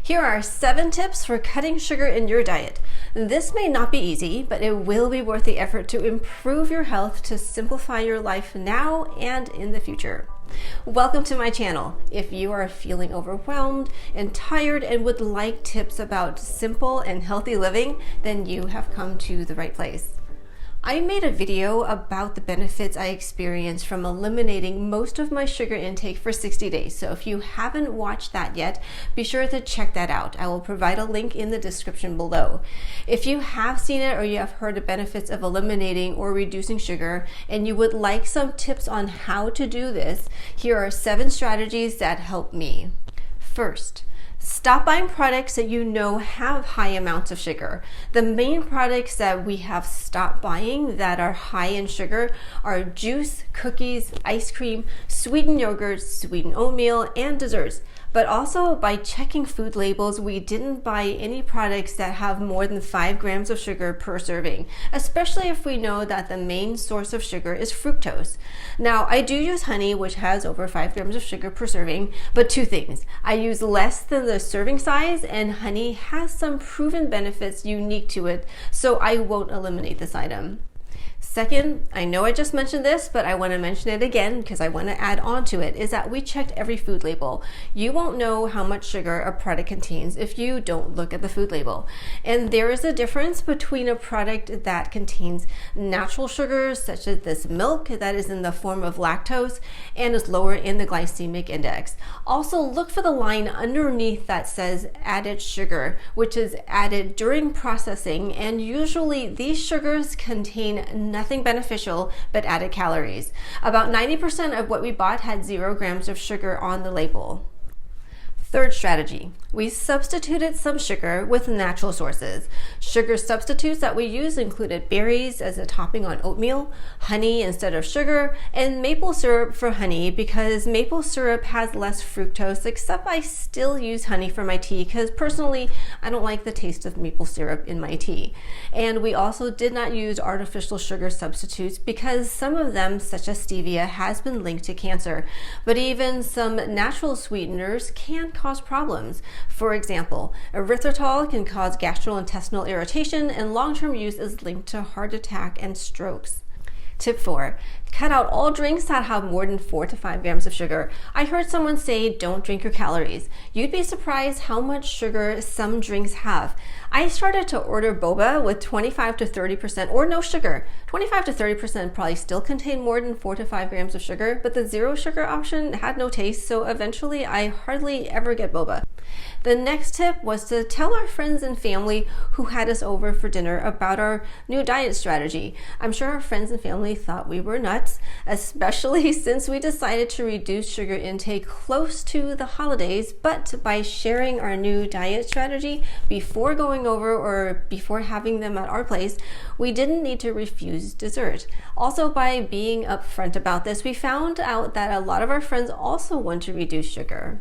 Here are 7 tips for cutting sugar in your diet. This may not be easy, but it will be worth the effort to improve your health, to simplify your life now and in the future. Welcome to my channel. If you are feeling overwhelmed and tired and would like tips about simple and healthy living, then you have come to the right place. I made a video about the benefits I experienced from eliminating most of my sugar intake for 60 days. So if you haven't watched that yet, be sure to check that out. I will provide a link in the description below. If you have seen it or you have heard the benefits of eliminating or reducing sugar and you would like some tips on how to do this, here are 7 strategies that help me. First, stop buying products that you know have high amounts of sugar. The main products that we have stopped buying that are high in sugar are juice, cookies, ice cream, sweetened yogurts, sweetened oatmeal, and desserts. But also, by checking food labels, we didn't buy any products that have more than 5 grams of sugar per serving, especially if we know that the main source of sugar is fructose. Now, I do use honey, which has over 5 grams of sugar per serving, but 2 things. I use less than the serving size, and honey has some proven benefits unique to it, so I won't eliminate this item. Second, I know I just mentioned this, but I want to mention it again because I want to add on to it, is that we checked every food label. You won't know how much sugar a product contains if you don't look at the food label. And there is a difference between a product that contains natural sugars, such as this milk that is in the form of lactose and is lower in the glycemic index. Also, look for the line underneath that says added sugar, which is added during processing, and usually these sugars contain nothing beneficial but added calories. About 90% of what we bought had 0 grams of sugar on the label. Third strategy, we substituted some sugar with natural sources. Sugar substitutes that we used included berries as a topping on oatmeal, honey instead of sugar, and maple syrup for honey because maple syrup has less fructose, except I still use honey for my tea because personally I don't like the taste of maple syrup in my tea. And we also did not use artificial sugar substitutes because some of them, such as stevia, has been linked to cancer. But even some natural sweeteners can cause problems. For example, erythritol can cause gastrointestinal irritation, and long-term use is linked to heart attack and strokes. Tip 4, cut out all drinks that have more than 4 to 5 grams of sugar. I heard someone say, don't drink your calories. You'd be surprised how much sugar some drinks have. I started to order boba with 25 to 30% or no sugar. 25 to 30% probably still contain more than 4 to 5 grams of sugar, but the 0 sugar option had no taste, so eventually I hardly ever get boba. The next tip was to tell our friends and family who had us over for dinner about our new diet strategy. I'm sure our friends and family thought we were nuts, especially since we decided to reduce sugar intake close to the holidays, but by sharing our new diet strategy before going over or before having them at our place, we didn't need to refuse dessert. Also, by being upfront about this, we found out that a lot of our friends also want to reduce sugar.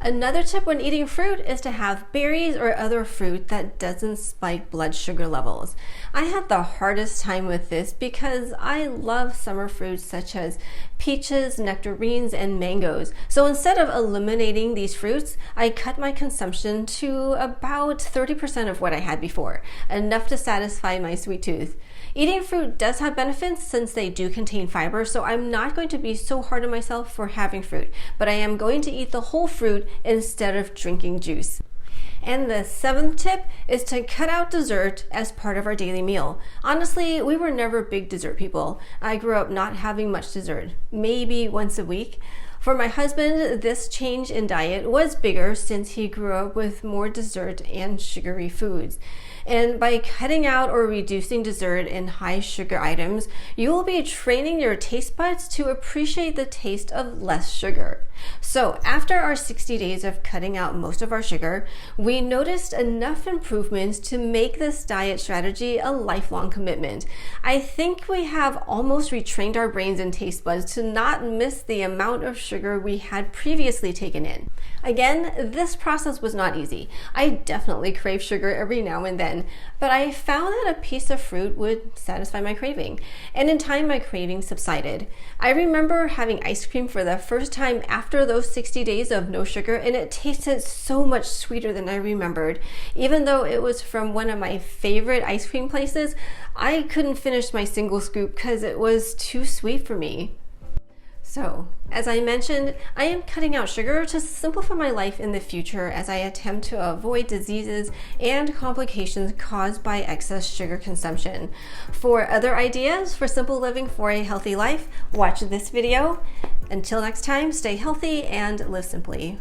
Another tip when eating fruit is to have berries or other fruit that doesn't spike blood sugar levels. I had the hardest time with this because I love summer fruits such as peaches, nectarines, and mangoes. So instead of eliminating these fruits, I cut my consumption to about 30% of what I had before, enough to satisfy my sweet tooth. Eating fruit does have benefits since they do contain fiber, so I'm not going to be so hard on myself for having fruit, but I am going to eat the whole fruit instead of drinking juice. And the 7th tip is to cut out dessert as part of our daily meal. Honestly, we were never big dessert people. I grew up not having much dessert, maybe once a week. For my husband, this change in diet was bigger since he grew up with more dessert and sugary foods. And by cutting out or reducing dessert and high sugar items, you will be training your taste buds to appreciate the taste of less sugar. So after our 60 days of cutting out most of our sugar, we noticed enough improvements to make this diet strategy a lifelong commitment. I think we have almost retrained our brains and taste buds to not miss the amount of sugar we had previously taken in. Again, this process was not easy. I definitely crave sugar every now and then, again, but I found that a piece of fruit would satisfy my craving. And in time, my craving subsided. I remember having ice cream for the first time after those 60 days of no sugar, and it tasted so much sweeter than I remembered. Even though it was from one of my favorite ice cream places, I couldn't finish my single scoop because it was too sweet for me. So, as I mentioned, I am cutting out sugar to simplify my life in the future as I attempt to avoid diseases and complications caused by excess sugar consumption. For other ideas for simple living for a healthy life, watch this video. Until next time, stay healthy and live simply.